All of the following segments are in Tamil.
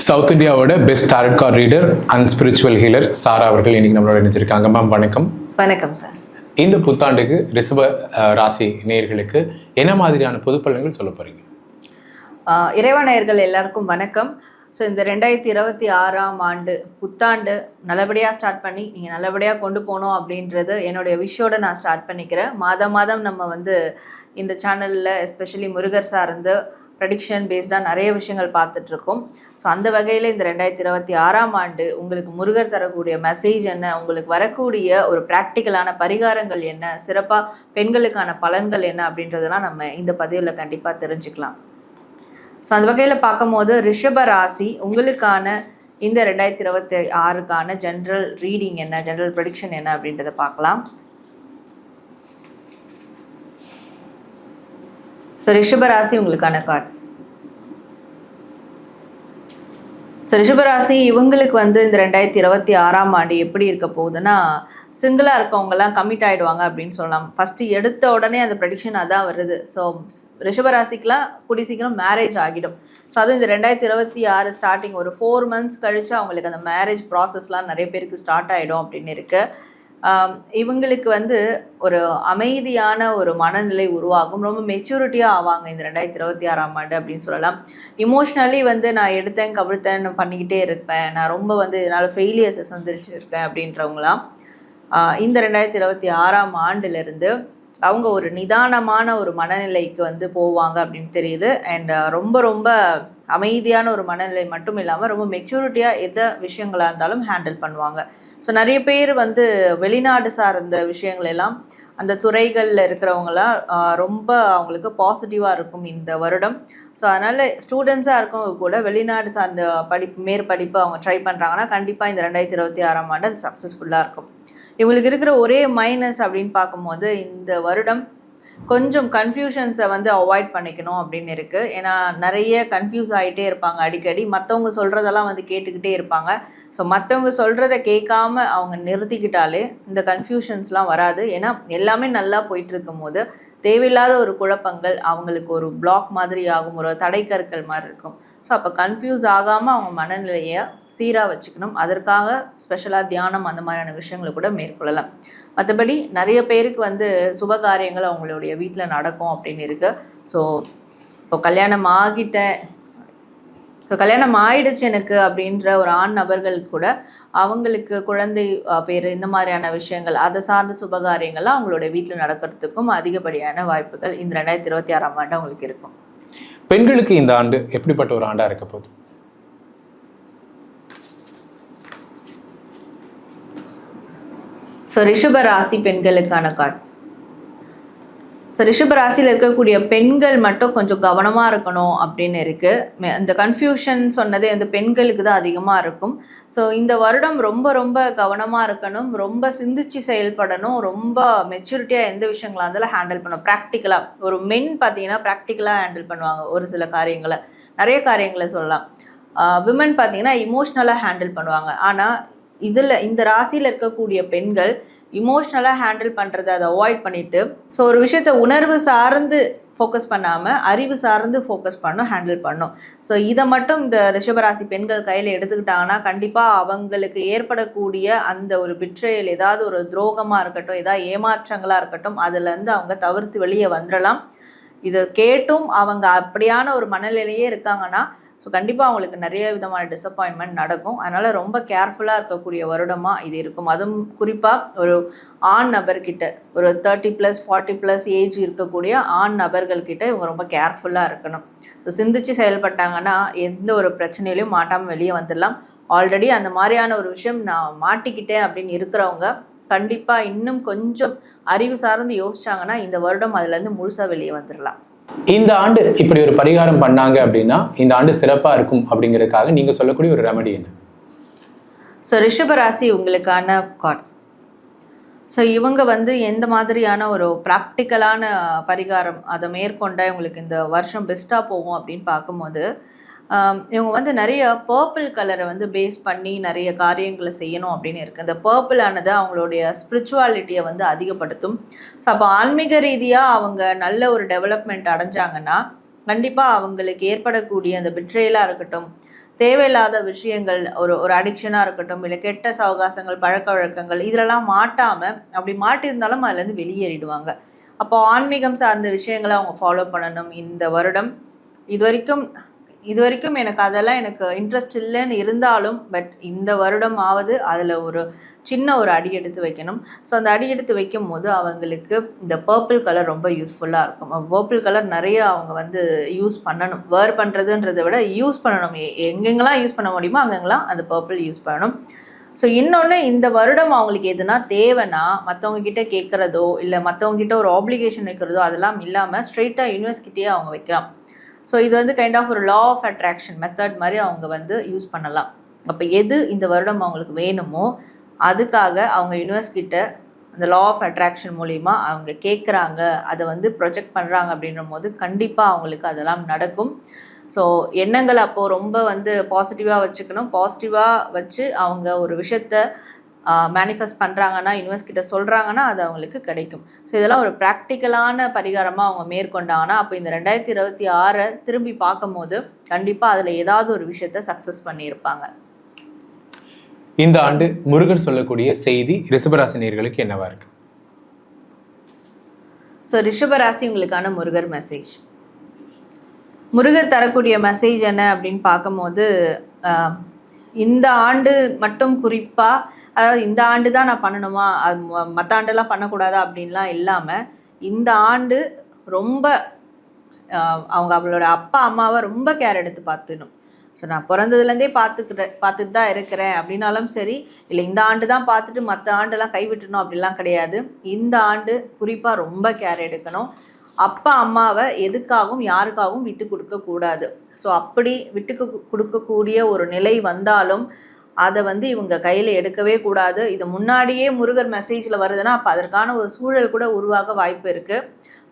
சவுத் இந்தியாவோட best tarot card reader and spiritual healer Sara அவர்கள் இன்னைக்கு நம்மளோட நினைச்சிருக்காங்க. மேம் வணக்கம். வணக்கம் சார். இந்த புத்தாண்டுக்கு ரிஷப ராசி நேயர்களுக்கு என்ன மாதிரியான பொது பலன்கள் சொல்ல போறீங்க? இறைவா நேயர்கள் எல்லாருக்கும் வணக்கம். ஸோ இந்த 2026ஆம் ஆண்டு புத்தாண்டு நல்லபடியாக ஸ்டார்ட் பண்ணி நீங்கள் நல்லபடியாக கொண்டு போகணும் அப்படின்றது என்னுடைய விஷயோட நான் ஸ்டார்ட் பண்ணிக்கிறேன். மாதம் நம்ம இந்த சேனலில் எஸ்பெஷலி முருகர் சார்ந்து ப்ரெடிக்ஷன் பேஸ்டாக நிறைய விஷயங்கள் பார்த்துட்ருக்கோம். ஸோ அந்த வகையில் இந்த 2026ஆம் ஆண்டு உங்களுக்கு முருகர் தரக்கூடிய மெசேஜ் என்ன, உங்களுக்கு வரக்கூடிய ஒரு ப்ராக்டிக்கலான பரிகாரங்கள் என்ன, சிறப்பாக பெண்களுக்கான பலன்கள் என்ன அப்படின்றதெல்லாம் நம்ம இந்த பதிவில் கண்டிப்பாக தெரிஞ்சுக்கலாம். ஸோ அந்த வகையில் பார்க்கும்போது ரிஷப ராசி உங்களுக்கான இந்த 2026க்கான ஜென்ரல் ரீடிங் என்ன, ஜென்ரல் ப்ரெடிக்ஷன் என்ன அப்படின்றத பார்க்கலாம். ஸோ ரிஷபராசி உங்களுக்கான கார்ட்ஸ். ஸோ ரிஷபராசி இவங்களுக்கு இந்த 2026ஆம் ஆண்டு எப்படி இருக்க போகுதுன்னா, சிங்கிளாக இருக்கவங்கலாம் கமிட் ஆகிடுவாங்க அப்படின்னு சொல்லலாம். ஃபஸ்ட்டு எடுத்த உடனே அந்த ப்ரெடிக்ஷன் அதான் வருது. ஸோ ரிஷபராசிக்கெலாம் கூடி சீக்கிரம் மேரேஜ் ஆகிடும். ஸோ அது இந்த 2026 ஸ்டார்டிங் ஒரு 4 months கழிச்சு அவங்களுக்கு அந்த மேரேஜ் ப்ராசஸ்லாம் நிறைய பேருக்கு ஸ்டார்ட் ஆகிடும் அப்படின்னு இருக்குது. இவங்களுக்கு ஒரு அமைதியான ஒரு மனநிலை உருவாகும். ரொம்ப மெச்சூரிட்டியாக ஆவாங்க இந்த 2026ஆம் ஆண்டு அப்படின்னு சொல்லலாம். இமோஷ்னலி நான் எடுத்தேன் கவிழ்த்தேன் பண்ணிக்கிட்டே இருப்பேன், நான் ரொம்ப இதனால் ஃபெயிலியர்ஸை சந்திச்சிருக்கேன் அப்படின்றவங்களாம் இந்த 2026ஆம் ஆண்டிலிருந்து அவங்க ஒரு நிதானமான ஒரு மனநிலைக்கு போவாங்க அப்படின்னு தெரியுது. அண்ட் ரொம்ப அமைதியான ஒரு மனநிலை மட்டும் இல்லாமல் ரொம்ப மெச்சூரிட்டியாக எந்த விஷயங்களாக இருந்தாலும் ஹேண்டில் பண்ணுவாங்க. ஸோ நிறைய பேர் வெளிநாடு சார்ந்த விஷயங்கள் எல்லாம் அந்த துறைகளில் இருக்கிறவங்களாம் ரொம்ப அவங்களுக்கு பாசிட்டிவாக இருக்கும் இந்த வருடம். ஸோ அதனால் ஸ்டூடெண்ட்ஸாக இருக்கவங்க கூட வெளிநாடு சார்ந்த மேற்படிப்பு அவங்க ட்ரை பண்ணுறாங்கன்னா கண்டிப்பாக இந்த 2026ஆம் ஆண்டு அது சக்ஸஸ்ஃபுல்லாக இருக்கும். இவங்களுக்கு இருக்கிற ஒரே மைனஸ் அப்படின்னு பார்க்கும்போது இந்த வருடம் கொஞ்சம் கன்ஃபியூஷன்ஸை அவாய்ட் பண்ணிக்கணும் அப்படின்னு இருக்குது. ஏன்னா நிறைய கன்ஃபியூஸ் ஆகிட்டே இருப்பாங்க அடிக்கடி. மற்றவங்க சொல்கிறதெல்லாம் கேட்டுக்கிட்டே இருப்பாங்க. ஸோ மற்றவங்க சொல்கிறத கேட்காம அவங்க நிறுத்திக்கிட்டாலே இந்த கன்ஃபியூஷன்ஸ்லாம் வராது. ஏன்னா எல்லாமே நல்லா போயிட்டு இருக்கும் போது தேவையில்லாத ஒரு குழப்பங்கள் அவங்களுக்கு ஒரு பிளாக் மாதிரி ஆகும், ஒரு தடைக்கற்கள் மாதிரி இருக்கும். ஸோ அப்போ கன்ஃபியூஸ் ஆகாமல் அவங்க மனநிலையை சீராக வச்சுக்கணும். அதற்காக ஸ்பெஷலாக தியானம் அந்த மாதிரியான விஷயங்களை கூட மேற்கொள்ளலாம். மற்றபடி நிறைய பேருக்கு சுபகாரியங்கள் அவங்களுடைய வீட்டில் நடக்கும் அப்படின்னு இருக்குது. ஸோ இப்போ கல்யாணம் ஆயிடுச்சு எனக்கு அப்படின்ற ஒரு ஆண் நபர்கள் கூட அவங்களுக்கு குழந்தை பேர் இந்த மாதிரியான விஷயங்கள் அதை சார்ந்த சுபகாரியங்கள்லாம் அவங்களுடைய வீட்டில் நடக்கிறதுக்கும் அதிகப்படியான வாய்ப்புகள் இந்த 2026ஆம் ஆண்டு அவங்களுக்கு இருக்கும். பெண்களுக்கு இந்த ஆண்டு எப்படிப்பட்ட ஒரு ஆண்டா இருக்க போகுது? ஸோ ரிஷப ராசி பெண்களுக்கான கார்ட்ஸ். ஸோ ரிஷப ராசியில் இருக்கக்கூடிய பெண்கள் மட்டும் கொஞ்சம் கவனமாக இருக்கணும் அப்படின்னு இருக்குது. அந்த கன்ஃபியூஷன் சொன்னதே பெண்களுக்கு தான் அதிகமாக இருக்கும். ஸோ இந்த வருடம் ரொம்ப கவனமாக இருக்கணும், ரொம்ப சிந்திச்சு செயல்படணும், ரொம்ப மெச்சூரிட்டியாக எந்த விஷயங்களாக இருந்தாலும் ஹேண்டில் பண்ணணும். ப்ராக்டிக்கலாக ஒரு மென் பார்த்தீங்கன்னா ப்ராக்டிக்கலாக ஹேண்டில் பண்ணுவாங்க ஒரு சில காரியங்களை, நிறைய காரியங்களை சொல்லலாம். விமன் பார்த்தீங்கன்னா இமோஷ்னலாக ஹேண்டில் பண்ணுவாங்க. ஆனால் இந்த ராசியில் இருக்கக்கூடிய பெண்கள் இமோஷ்னலாக ஹேண்டில் பண்ணுறதை அதை அவாய்ட் பண்ணிவிட்டு ஸோ ஒரு விஷயத்தை உணர்வு சார்ந்து ஃபோக்கஸ் பண்ணாமல் அறிவு சார்ந்து ஃபோக்கஸ் ஹேண்டில் பண்ணும். ஸோ இதை மட்டும் இந்த ரிஷபராசி பெண்கள் கையில் எடுத்துக்கிட்டாங்கன்னா கண்டிப்பாக அவங்களுக்கு ஏற்படக்கூடிய அந்த ஒரு பிட்ரேயல், ஏதாவது ஒரு துரோகமாக இருக்கட்டும், ஏதாவது ஏமாற்றங்களாக இருக்கட்டும், அதுலேருந்து அவங்க தவிர்த்து வெளியே வந்துடலாம். இதை கேட்டும் அவங்க அப்படியான ஒரு மனநிலையே இருக்காங்கன்னா ஸோ கண்டிப்பாக அவங்களுக்கு நிறைய விதமான டிசப்பாயின்மெண்ட் நடக்கும். அதனால் ரொம்ப கேர்ஃபுல்லாக இருக்கக்கூடிய வருடமாக இது இருக்கும். அதுவும் குறிப்பாக ஒரு ஆண் நபர்கிட்ட ஒரு 30+ 40+ ஏஜ் இருக்கக்கூடிய ஆண் நபர்கள்கிட்ட இவங்க ரொம்ப கேர்ஃபுல்லாக இருக்கணும். ஸோ சிந்திச்சு செயல்பட்டாங்கன்னா எந்த ஒரு பிரச்சனையிலையும் மாட்டாமல் வெளியே வந்துடலாம். ஆல்ரெடி அந்த மாதிரியான ஒரு விஷயம் நான் மாட்டிக்கிட்டேன் அப்படின்னு இருக்கிறவங்க கண்டிப்பாக இன்னும் கொஞ்சம் அறிவு சார்ந்து யோசிச்சாங்கன்னா இந்த வருடம் அதுலேருந்து முழுசாக வெளியே வந்துடலாம். இந்த ஆண்டு இப்படி ஒரு பரிகாரம் பண்ணாங்க அப்படின்னா இந்த ஆண்டு சிறப்பாக இருக்கும் அப்படிங்கிறதுக்காக நீங்கள் சொல்லக்கூடிய ஒரு ரெமெடி என்ன? ஸோ ரிஷபராசி உங்களுக்கான கார்ட்ஸ். ஸோ இவங்க எந்த மாதிரியான ஒரு ப்ராக்டிக்கலான பரிகாரம் அதை மேற்கொண்ட உங்களுக்கு இந்த வருஷம் பெஸ்ட்டாக போகும் அப்படின்னு பார்க்கும்போது இவங்க நிறைய பர்பிள் கலரை பேஸ் பண்ணி நிறைய காரியங்களை செய்யணும் அப்படின்னு இருக்குது. இந்த பர்பிள் ஆனது அவங்களுடைய ஸ்பிரிச்சுவாலிட்டியை அதிகப்படுத்தும். ஸோ அப்போ ஆன்மீக ரீதியாக அவங்க நல்ல ஒரு டெவலப்மெண்ட் அடைஞ்சாங்கன்னா கண்டிப்பாக அவங்களுக்கு ஏற்படக்கூடிய அந்த பிட்ரேலாக இருக்கட்டும், தேவையில்லாத விஷயங்கள், ஒரு ஒரு அடிக்ஷனாக இருக்கட்டும், இல்லை கெட்ட சவகாசங்கள், பழக்க வழக்கங்கள் இதிலெல்லாம் மாட்டாமல், அப்படி மாட்டியிருந்தாலும் அதுலேருந்து வெளியேறிடுவாங்க. அப்போ ஆன்மீகம் சார்ந்த விஷயங்களை அவங்க ஃபாலோ பண்ணணும் இந்த வருடம். இது வரைக்கும் எனக்கு அதெல்லாம் எனக்கு இன்ட்ரெஸ்ட் இல்லைன்னு இருந்தாலும், பட் இந்த வருடம் ஆவது அதில் ஒரு சின்ன ஒரு அடி எடுத்து வைக்கணும். ஸோ அந்த அடி எடுத்து வைக்கும் போது அவங்களுக்கு இந்த பர்பிள் கலர் ரொம்ப யூஸ்ஃபுல்லாக இருக்கும். பர்பிள் கலர் நிறைய அவங்க யூஸ் பண்ணணும். வேர் பண்ணுறதுன்றதை விட யூஸ் பண்ணணும். எங்கெங்கெல்லாம் யூஸ் பண்ண முடியுமோ அங்கெங்கெல்லாம் அந்த பர்பிள் யூஸ் பண்ணணும். ஸோ இன்னொன்று, இந்த வருடம் அவங்களுக்கு எதுனா தேவைன்னா மற்றவங்க கிட்டே கேட்குறதோ இல்லை மற்றவங்க கிட்ட ஒரு ஆப்ளிகேஷன் வைக்கிறதோ அதெல்லாம் இல்லாமல் ஸ்ட்ரெயிட்டாக யூனிவர்ஸ்கிட்டே அவங்க வைக்கலாம். ஸோ இது கைண்ட் ஆஃப் ஒரு லா ஆஃப் அட்ராக்ஷன் மெத்தட் மாதிரி அவங்க யூஸ் பண்ணலாம். அப்போ எது இந்த வருடம் அவங்களுக்கு வேணுமோ அதுக்காக அவங்க யூனிவர்ஸ்கிட்ட அந்த லா ஆஃப் அட்ராக்ஷன் மூலிமா அவங்க கேட்குறாங்க, அதை ப்ரொஜெக்ட் பண்ணுறாங்க அப்படின்ற போது கண்டிப்பாக அவங்களுக்கு அதெல்லாம் நடக்கும். ஸோ எண்ணங்கள் அப்போது ரொம்ப பாசிட்டிவாக வச்சுக்கணும். பாசிட்டிவாக வச்சு அவங்க ஒரு விஷயத்த மேனிஃபெஸ்ட் பண்ணுறாங்கன்னா, யூனிவர்ஸ் கிட்ட சொல்கிறாங்கன்னா அது அவங்களுக்கு கிடைக்கும். ஸோ இதெல்லாம் ஒரு ப்ராக்டிக்கலான பரிகாரமாக அவங்க மேற்கொண்டாங்கன்னா, அப்போ இந்த 2026 திரும்பி பார்க்கும்போது கண்டிப்பாக அதில் ஏதாவது ஒரு விஷயத்த சக்ஸஸ் பண்ணியிருப்பாங்க. இந்த ஆண்டு முருகர் சொல்லக்கூடிய செய்தி ரிஷபராசினியர்களுக்கு என்னவா இருக்கு? ஸோ ரிஷபராசி உங்களுக்கான முருகர் மெசேஜ். முருகர் தரக்கூடிய மெசேஜ் என்ன அப்படின்னு பார்க்கும்போது, இந்த ஆண்டு மட்டும் குறிப்பாக, அதாவது இந்த ஆண்டு தான் நான் பண்ணணுமா, அது மற்ற ஆண்டெல்லாம் பண்ணக்கூடாதா அப்படின்லாம் இல்லாமல், இந்த ஆண்டு ரொம்ப அவங்களோட அப்பா அம்மாவை ரொம்ப கேர் எடுத்து பார்த்துக்கணும். ஸோ நான் பிறந்ததுலேருந்தே பார்த்துட்டு தான் இருக்கிறேன் அப்படின்னாலும் சரி, இல்லை இந்த ஆண்டு தான் பார்த்துட்டு மற்ற ஆண்டெல்லாம் கைவிட்டணும் அப்படிலாம் கிடையாது. இந்த ஆண்டு குறிப்பாக ரொம்ப கேர் எடுக்கணும். அப்பா அம்மாவை எதுக்காகவும் யாருக்காகவும் விட்டு கொடுக்கக்கூடாது. ஸோ அப்படி விட்டு கொடுக்கக்கூடிய ஒரு நிலை வந்தாலும் அதை இவங்க கையில் எடுக்கவே கூடாது. இது முன்னாடியே முருகர் மெசேஜில் வருதுன்னா அப்போ அதற்கான ஒரு சூழல் கூட உருவாக வாய்ப்பு இருக்குது.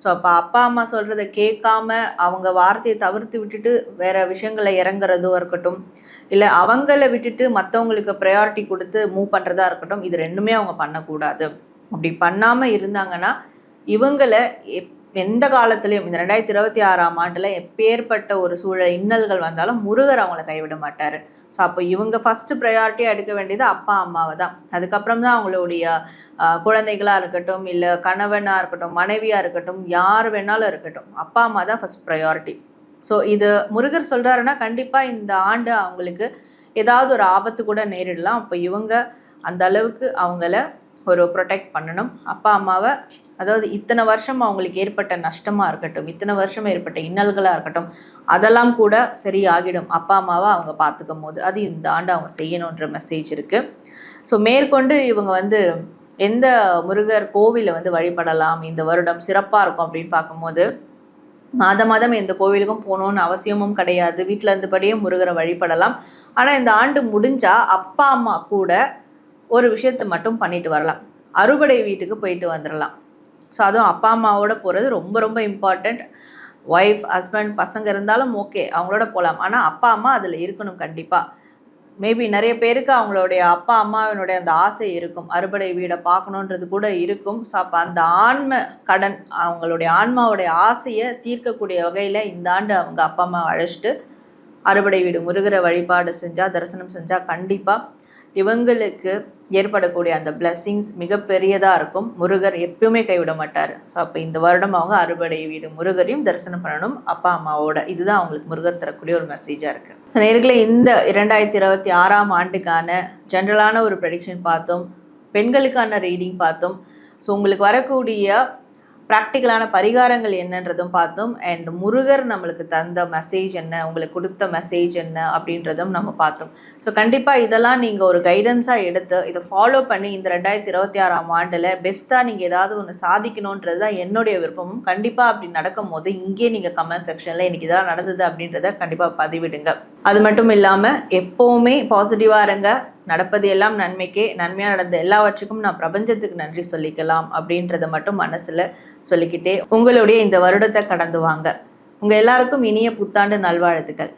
ஸோ அப்போ அப்பா அம்மா சொல்கிறத கேட்காம அவங்க வார்த்தையை தவிர்த்து விட்டுட்டு வேறு விஷயங்களை இறங்குறதோ இருக்கட்டும், இல்லை அவங்கள விட்டுட்டு மற்றவங்களுக்கு ப்ரையாரிட்டி கொடுத்து மூவ் பண்ணுறதா இருக்கட்டும், இது ரெண்டுமே அவங்க பண்ணக்கூடாது. அப்படி பண்ணாமல் இருந்தாங்கன்னா இவங்களை எந்த காலத்துலேயும் இந்த 2026ஆம் ஆண்டில் எப்பேற்பட்ட ஒரு சூழல் இன்னல்கள் வந்தாலும் முருகர் அவங்கள கைவிட மாட்டார். ஸோ அப்போ இவங்க ஃபஸ்ட்டு ப்ரையாரிட்டியாக எடுக்க வேண்டியது அப்பா அம்மாவை தான். அதுக்கப்புறம் தான் அவங்களுடைய குழந்தைகளாக இருக்கட்டும், இல்லை கணவனாக இருக்கட்டும், மனைவியாக இருக்கட்டும், யார் வேணாலும் இருக்கட்டும், அப்பா அம்மா தான் ஃபஸ்ட் ப்ரையாரிட்டி. ஸோ இது முருகர் சொல்கிறாருன்னா கண்டிப்பாக இந்த ஆண்டு அவங்களுக்கு ஏதாவது ஒரு ஆபத்து கூட நேரிடலாம். அப்போ இவங்க அந்த அளவுக்கு அவங்கள ஒரு ப்ரொடெக்ட் பண்ணணும். அப்பா அம்மாவை, அதாவது இத்தனை வருஷம் அவங்களுக்கு ஏற்பட்ட நஷ்டமாக இருக்கட்டும், இத்தனை வருஷம் ஏற்பட்ட இன்னல்களாக இருக்கட்டும், அதெல்லாம் கூட சரியாகிடும் அப்பா அம்மாவை அவங்க பார்த்துக்கும் போது. அது இந்த ஆண்டு அவங்க செய்யணுன்ற மெசேஜ் இருக்குது. ஸோ மேற்கொண்டு இவங்க எந்த முருகர் கோவிலை வழிபடலாம் இந்த வருடம் சிறப்பாக இருக்கும் அப்படின்னு பார்க்கும்போது, மாதம் எந்த கோவிலுக்கும் போகணுன்னு அவசியமும் கிடையாது. வீட்டில் இருந்தபடியே முருகரை வழிபடலாம். ஆனால் இந்த ஆண்டு முடிஞ்சால் அப்பா அம்மா கூட ஒரு விஷயத்தை மட்டும் பண்ணிட்டு வரலாம். அறுபடை வீட்டுக்கு போயிட்டு வந்துடலாம். ஸோ அதுவும் அப்பா அம்மாவோட போகிறது ரொம்ப ரொம்ப இம்பார்ட்டண்ட். ஒய்ஃப், ஹஸ்பண்ட், பசங்க இருந்தாலும் ஓகே, அவங்களோட போகலாம். ஆனால் அப்பா அம்மா அதில் இருக்கணும் கண்டிப்பாக. மேபி நிறைய பேருக்கு அவங்களுடைய அப்பா அம்மாவினுடைய அந்த ஆசை இருக்கும், அறுபடை வீடை பார்க்கணுன்றது கூட இருக்கும். ஸோ அப்போ அந்த ஆன்ம கடன், அவங்களுடைய ஆன்மாவுடைய ஆசையை தீர்க்கக்கூடிய வகையில் இந்த ஆண்டு அவங்க அப்பா அம்மா அழைச்சிட்டு அறுபடை வீடு முருகரை வழிபாடு செஞ்சால், தரிசனம் செஞ்சால் கண்டிப்பாக இவங்களுக்கு ஏற்படக்கூடிய அந்த பிளெஸ்ஸிங்ஸ் மிகப்பெரியதாக இருக்கும். முருகர் எப்பவுமே கைவிட மாட்டார். ஸோ அப்போ இந்த வருடம் அவங்க அறுபடை வீடு முருகரையும் தரிசனம் பண்ணணும் அப்பா அம்மாவோட. இதுதான் அவங்களுக்கு முருகர் தரக்கூடிய ஒரு மெசேஜாக இருக்குது. ஸோ நேர்களே, இந்த 2026ஆம் ஆண்டுக்கான ஜென்ரலான ஒரு ப்ரெடிக்ஷன் பார்த்தோம், பெண்களுக்கான ரீடிங் பார்த்தோம். ஸோ உங்களுக்கு வரக்கூடிய ப்ராக்டிக்கலான பரிகாரங்கள் என்னன்றதும் பார்த்தோம். அண்ட் முருகர் நம்மளுக்கு தந்த மெசேஜ் என்ன, உங்களுக்கு கொடுத்த மெசேஜ் என்ன அப்படின்றதும் நம்ம பார்த்தோம். ஸோ கண்டிப்பாக இதெல்லாம் நீங்கள் ஒரு கைடன்ஸாக எடுத்து இதை ஃபாலோ பண்ணி இந்த 2026ஆம் ஆண்டில் பெஸ்ட்டாக நீங்கள் ஏதாவது ஒன்று சாதிக்கணுன்றது தான் என்னுடைய விருப்பமும். கண்டிப்பாக அப்படி நடக்கும் போது இங்கே நீங்கள் கமெண்ட் செக்ஷனில் இன்றைக்கி இதெல்லாம் நடந்தது அப்படின்றத கண்டிப்பாக பதிவிடுங்க. அது மட்டும் இல்லாமல் எப்போவுமே பாசிட்டிவாக இருங்க. நடப்பது எல்லாம் நன்மைக்கே, நன்மையாக நடந்த எல்லாவற்றுக்கும் நான் பிரபஞ்சத்துக்கு நன்றி சொல்லிக்கலாம் அப்படின்றத மட்டும் மனசில் சொல்லிக்கிட்டே உங்களுடைய இந்த வருடத்தை கடந்து வாங்க. உங்கள் எல்லாருக்கும் இனிய புத்தாண்டு நல்வாழ்த்துக்கள்.